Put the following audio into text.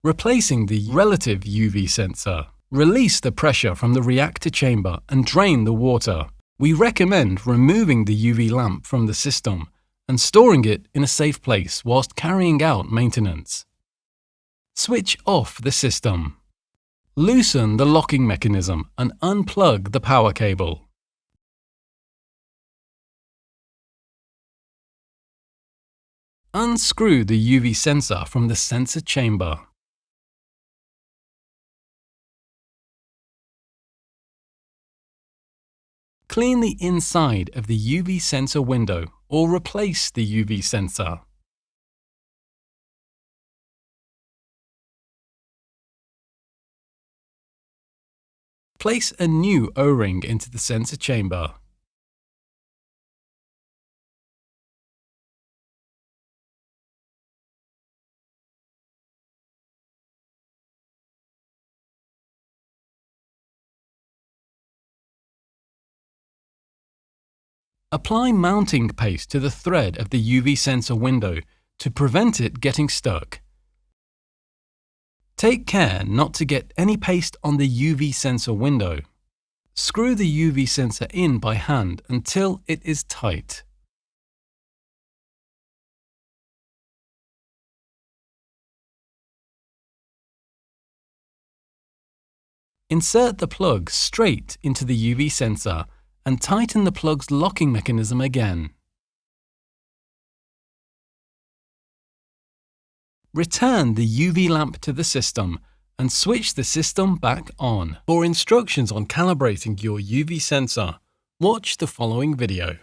Replacing the relative UV sensor. Release the pressure from the reactor chamber and drain the water. We recommend removing the UV lamp from the system and storing it in a safe place whilst carrying out maintenance. Switch off the system. Loosen the locking mechanism and unplug the power cable. Unscrew the UV sensor from the sensor chamber. Clean the inside of the UV sensor window or replace the UV sensor. Place a new O-ring into the sensor chamber. Apply mounting paste to the thread of the UV sensor window to prevent it getting stuck. Take care not to get any paste on the UV sensor window. Screw the UV sensor in by hand until it is tight. Insert the plug straight into the UV sensor and tighten the plug's locking mechanism again. Return the UV lamp to the system and switch the system back on. For instructions on calibrating your UV sensor, watch the following video.